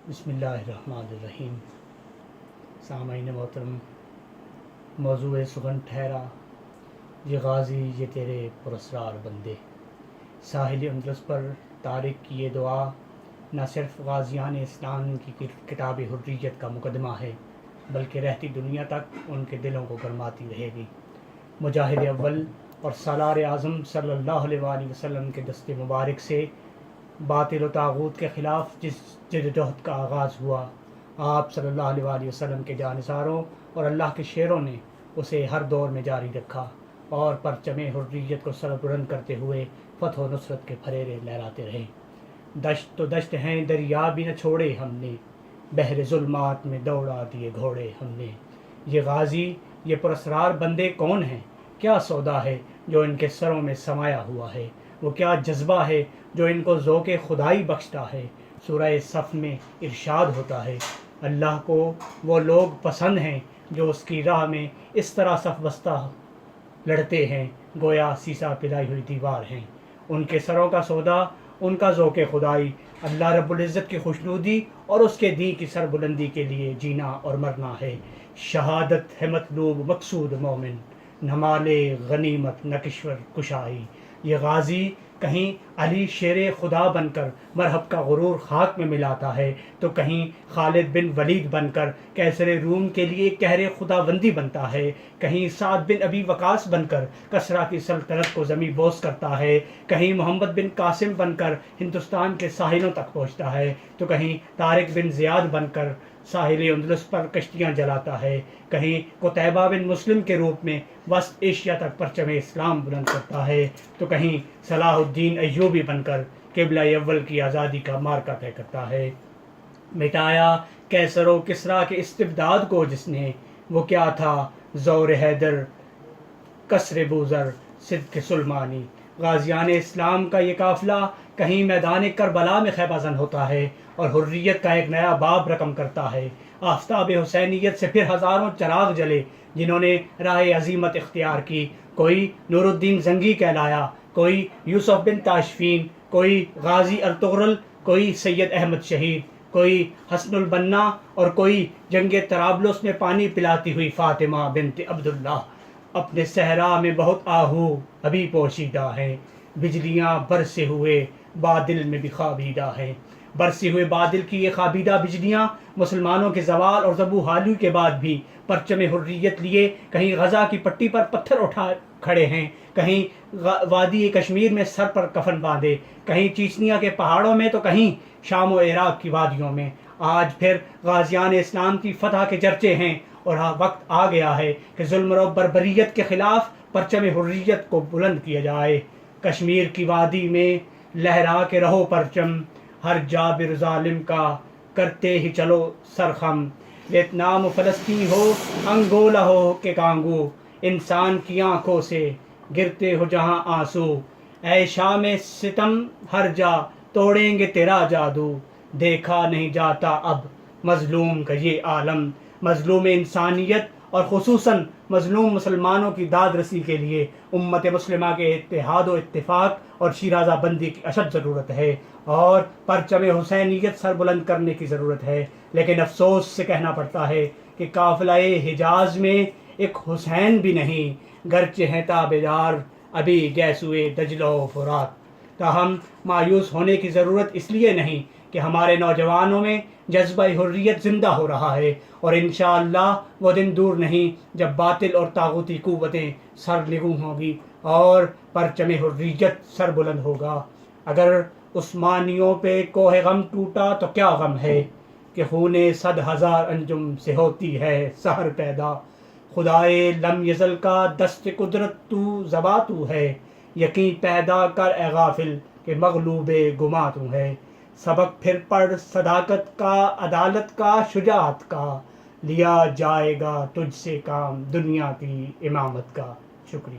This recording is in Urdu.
بسم اللہ الرحمن الرحیم۔ سامعین محترم، موضوع سخن ٹھہرا یہ غازی یہ تیرے پراسرار بندے۔ ساحل اندلس پر طارق کی یہ دعا نہ صرف غازیان اسلام کی کتاب حریت کا مقدمہ ہے بلکہ رہتی دنیا تک ان کے دلوں کو گرماتی رہے گی۔ مجاہد اول اور سالار اعظم صلی اللہ علیہ وآلہ وسلم کے دست مبارک سے باطل و طاغوت کے خلاف جس جدوجہد کا آغاز ہوا، آپ صلی اللہ علیہ وآلہ وسلم کے جانثاروں اور اللہ کے شیروں نے اسے ہر دور میں جاری رکھا اور پرچم حریت کو سربلند کرتے ہوئے فتح و نصرت کے پھریرے لہراتے رہے۔ دشت تو دشت ہیں دریا بھی نہ چھوڑے ہم نے، بحر ظلمات میں دوڑا دیے گھوڑے ہم نے۔ یہ غازی یہ پراسرار بندے کون ہیں؟ کیا سودا ہے جو ان کے سروں میں سمایا ہوا ہے؟ وہ کیا جذبہ ہے جو ان کو ذوق خدائی بخشتا ہے؟ سورہ صف میں ارشاد ہوتا ہے، اللہ کو وہ لوگ پسند ہیں جو اس کی راہ میں اس طرح صف بستہ لڑتے ہیں گویا سیسا پلائی ہوئی دیوار ہیں۔ ان کے سروں کا سودا، ان کا ذوق خدائی اللہ رب العزت کی خوشنودی اور اس کے دین کی سربلندی کے لیے جینا اور مرنا ہے۔ شہادت ہے مطلوب مقصود مومن، نہ مال غنیمت نہ کشور کشائی۔ یہ غازی کہیں علی شیر خدا بن کر مرحب کا غرور خاک میں ملاتا ہے تو کہیں خالد بن ولید بن کر کیسر روم کے لیے قہر خداوندی بنتا ہے، کہیں سعد بن ابی وقاص بن کر کسریٰ کی سلطنت کو زمیں بوس کرتا ہے، کہیں محمد بن قاسم بن کر ہندوستان کے ساحلوں تک پہنچتا ہے تو کہیں طارق بن زیاد بن کر ساحل اندلس پر کشتیاں جلاتا ہے، کہیں قتیبہ بن مسلم کے روپ میں وسط ایشیا تک پرچم اسلام بلند کرتا ہے تو کہیں صلاح الدین ایوبی بن کر قبلہ اول کی آزادی کا مارکا طے کرتا ہے۔ مٹایا کیسر و کسریٰ کے استبداد کو جس نے، وہ کیا تھا زور حیدر کسر بوذر صدق سلمانی۔ غازیان اسلام کا یہ قافلہ کہیں میدان کربلا میں خیمہ زن ہوتا ہے اور حریت کا ایک نیا باب رقم کرتا ہے۔ آفتاب حسینیت سے پھر ہزاروں چراغ جلے جنہوں نے راہ عزیمت اختیار کی، کوئی نور الدین زنگی کہلایا، کوئی یوسف بن تاشفین، کوئی غازی ارطغرل، کوئی سید احمد شہید، کوئی حسن البنا اور کوئی جنگ طرابلس میں پانی پلاتی ہوئی فاطمہ بنت عبداللہ۔ اپنے صحرا میں بہت آہو ابھی پوشیدہ ہیں، بجلیاں برسے ہوئے بادل میں بھی خوابیدہ ہیں۔ برسے ہوئے بادل کی یہ خوابیدہ بجلیاں مسلمانوں کے زوال اور ذبح حالی کے بعد بھی پرچم حریت لیے کہیں غزہ کی پٹی پر پتھر اٹھا کھڑے ہیں، کہیں وادی کشمیر میں سر پر کفن باندھے، کہیں چیچنیا کے پہاڑوں میں تو کہیں شام و عراق کی وادیوں میں۔ آج پھر غازیان اسلام کی فتح کے چرچے ہیں اور وقت آ گیا ہے کہ ظلم و بربریت کے خلاف پرچم حریت کو بلند کیا جائے۔ کشمیر کی وادی میں لہرا کے رہو پرچم، ہر جابر ظالم کا کرتے ہی چلو سرخم۔ ویتنام و فلسطین ہو، انگولہ ہو کہ کانگو، انسان کی آنکھوں سے گرتے ہو جہاں آنسو۔ اے شام ستم ہر جا توڑیں گے تیرا جادو، دیکھا نہیں جاتا اب مظلوم کا یہ عالم۔ مظلوم انسانیت اور خصوصاً مظلوم مسلمانوں کی داد رسی کے لیے امت مسلمہ کے اتحاد و اتفاق اور شیرازہ بندی کی اشد ضرورت ہے اور پرچم حسینیت سر بلند کرنے کی ضرورت ہے۔ لیکن افسوس سے کہنا پڑتا ہے کہ قافلہ حجاز میں ایک حسین بھی نہیں، گرچہ ہیں تابعدار ابھی گیسوئے دجلہ و فرات۔ تاہم مایوس ہونے کی ضرورت اس لیے نہیں کہ ہمارے نوجوانوں میں جذبہ حریت زندہ ہو رہا ہے اور انشاءاللہ وہ دن دور نہیں جب باطل اور طاغوتی قوتیں سرنگوں ہوں گی اور پرچم حریت سر بلند ہوگا۔ اگر عثمانیوں پہ کوہ غم ٹوٹا تو کیا غم ہے کہ خون 100,000 انجم سے ہوتی ہے سحر پیدا۔ خدائے لم یزل کا دست قدرت تو زباں تو ہے، یقین پیدا کر اے غافل کہ مغلوب گماں تو ہے۔ سبق پھر پڑھ صداقت کا، عدالت کا، شجاعت کا، لیا جائے گا تجھ سے کام دنیا کی امامت کا۔ شکریہ۔